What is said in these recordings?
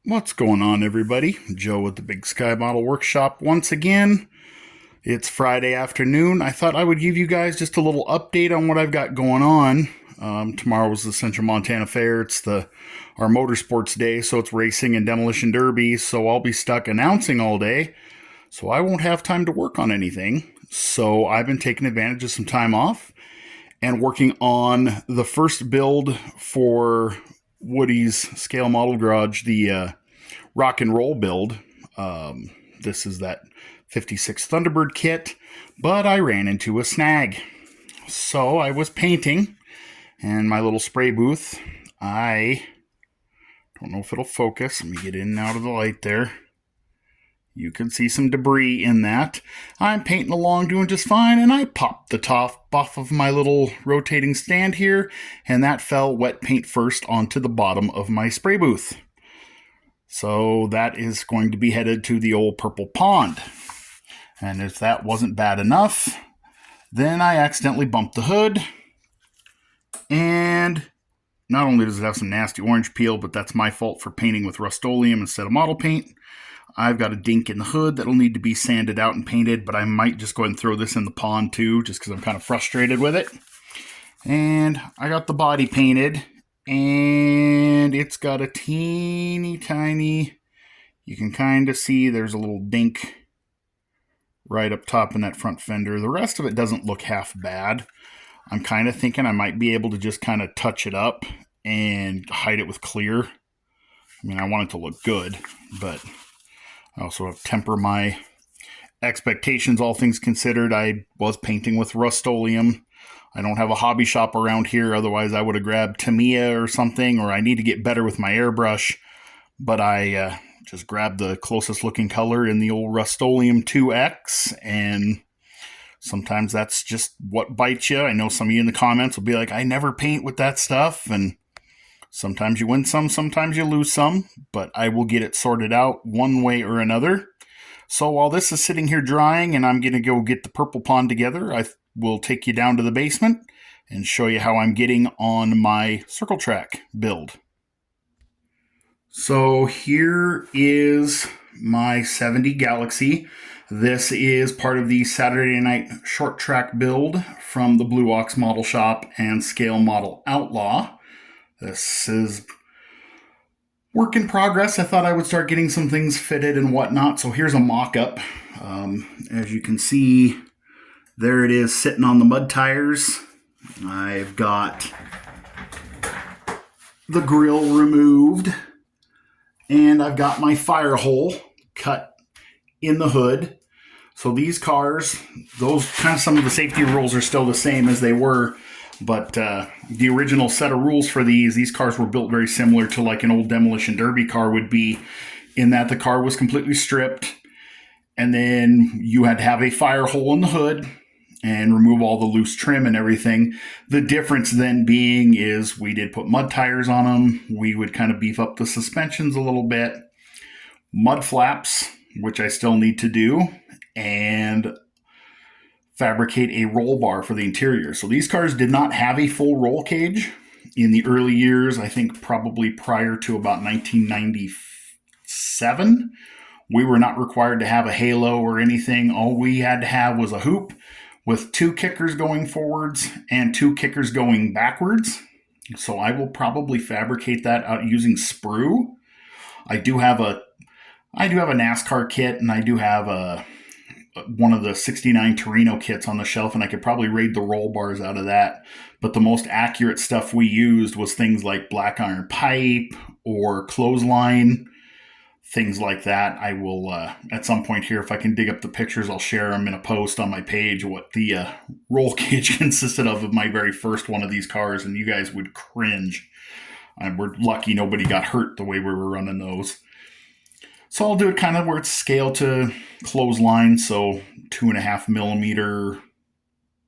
What's going on, everybody? Joe with the Big Sky Model Workshop once again. It's Friday afternoon. I thought I would give you guys just a little update on what I've got going on. Tomorrow is the Central Montana Fair. It's our motorsports day, so it's racing and demolition derby. So I'll be stuck announcing all day. So I won't have time to work on anything. So I've been taking advantage of some time off and working on the first build for Woody's Scale Model Garage, the rock and roll build. This is that 56 Thunderbird kit, but I ran into a snag. So I was painting, and my little spray booth, I don't know if it'll focus. Let me get in and out of the light there. You can see some debris in that. I'm painting along doing just fine, and I popped the top off of my little rotating stand here, and that fell wet paint first onto the bottom of my spray booth. So that is going to be headed to the old purple pond. And if that wasn't bad enough, then I accidentally bumped the hood, and not only does it have some nasty orange peel, but that's my fault for painting with Rust-Oleum instead of model paint. I've got a dink in the hood that'll need to be sanded out and painted, but I might just go ahead and throw this in the pond too, just because I'm kind of frustrated with it. And I got the body painted, and it's got a teeny tiny, you can kind of see there's a little dink right up top in that front fender. The rest of it doesn't look half bad. I'm kind of thinking I might be able to just kind of touch it up and hide it with clear. I mean, I want it to look good, but I also have to temper my expectations, all things considered. I was painting with Rust-Oleum. I don't have a hobby shop around here. Otherwise, I would have grabbed Tamiya or something, or I need to get better with my airbrush. But I just grabbed the closest looking color in the old Rust-Oleum 2X, and sometimes that's just what bites you. I know some of you in the comments will be like, I never paint with that stuff, and sometimes you win some, sometimes you lose some, but I will get it sorted out one way or another. So while this is sitting here drying and I'm going to go get the purple pond together, I will take you down to the basement and show you how I'm getting on my circle track build. So here is my 70 Galaxy. This is part of the Saturday Night Short Track build from the Blue Ox Model Shop and Scale Model Outlaw. This is work in progress. I thought I would start getting some things fitted and whatnot. So here's a mock-up. As you can see, there it is sitting on the mud tires. I've got the grill removed, and I've got my fire hole cut in the hood. So these cars, those kind of some of the safety rules are still the same as they were. But the original set of rules for these cars were built very similar to like an old demolition derby car would be, in that the car was completely stripped, and then you had to have a fire hole in the hood and remove all the loose trim and everything. The difference then being is we did put mud tires on them. We would kind of beef up the suspensions a little bit. Mud flaps, which I still need to do, and fabricate a roll bar for the interior. So these cars did not have a full roll cage in the early years. I think probably prior to about 1997. We were not required to have a halo or anything. All we had to have was a hoop with 2 kickers going forwards and 2 kickers going backwards. So I will probably fabricate that out using sprue. I do have a NASCAR kit, and I do have one of the 69 Torino kits on the shelf, and I could probably raid the roll bars out of that. But the most accurate stuff we used was things like black iron pipe or clothesline, things like that. I will, at some point here, if I can dig up the pictures, I'll share them in a post on my page, what the roll cage consisted of my very first one of these cars, and you guys would cringe. We're lucky nobody got hurt the way we were running those. So I'll do it kind of where it's scaled to clothesline, so 2.5 millimeter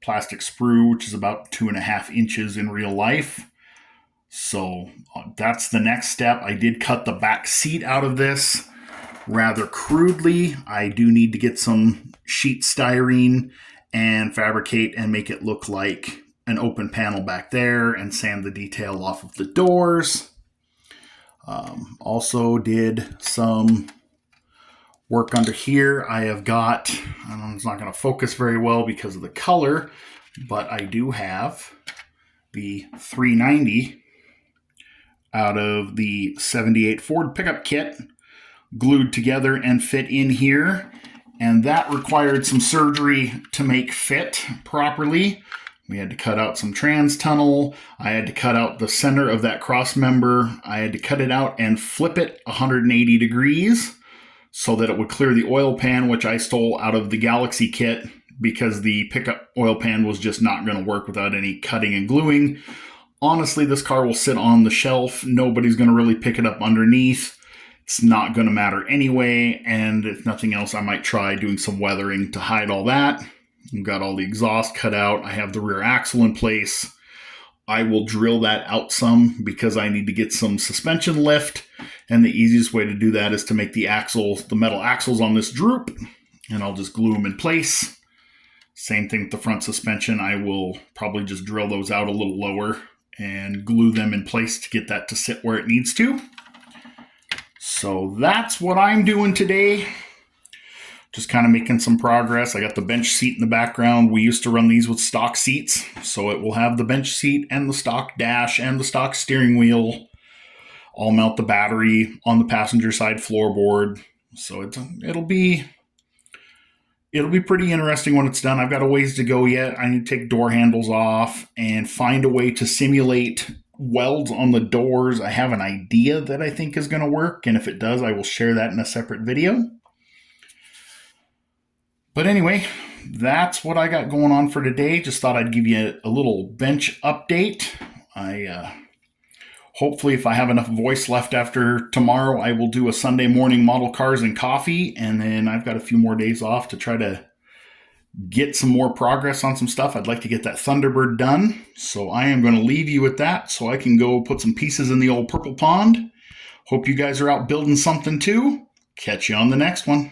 plastic sprue, which is about 2.5 inches in real life. So that's the next step. I did cut the back seat out of this rather crudely. I do need to get some sheet styrene and fabricate and make it look like an open panel back there and sand the detail off of the doors. Also did some work under here. I have got, it's not going to focus very well because of the color, but I do have the 390 out of the 78 Ford pickup kit glued together and fit in here. And that required some surgery to make fit properly. We had to cut out some trans tunnel. I had to cut out the center of that cross member. I had to cut it out and flip it 180 degrees so that it would clear the oil pan, which I stole out of the Galaxy kit because the pickup oil pan was just not going to work without any cutting and gluing. Honestly, this car will sit on the shelf. Nobody's going to really pick it up underneath. It's not going to matter anyway, and if nothing else, I might try doing some weathering to hide all that. I've got all the exhaust cut out. I have the rear axle in place. I will drill that out some because I need to get some suspension lift, and the easiest way to do that is to make the metal axles on this droop, and I'll just glue them in place. Same thing with the front suspension. I will probably just drill those out a little lower and glue them in place to get that to sit where it needs to. So that's what I'm doing today. Just kind of making some progress. I got the bench seat in the background. We used to run these with stock seats, so it will have the bench seat and the stock dash and the stock steering wheel. I'll mount the battery on the passenger side floorboard. So it'll be pretty interesting when it's done. I've got a ways to go yet. I need to take door handles off and find a way to simulate welds on the doors. I have an idea that I think is going to work, and if it does, I will share that in a separate video. But anyway, that's what I got going on for today. Just thought I'd give you a little bench update. Hopefully, if I have enough voice left after tomorrow, I will do a Sunday morning model cars and coffee, and then I've got a few more days off to try to get some more progress on some stuff. I'd like to get that Thunderbird done. So I am going to leave you with that so I can go put some pieces in the old purple pond. Hope you guys are out building something too. Catch you on the next one.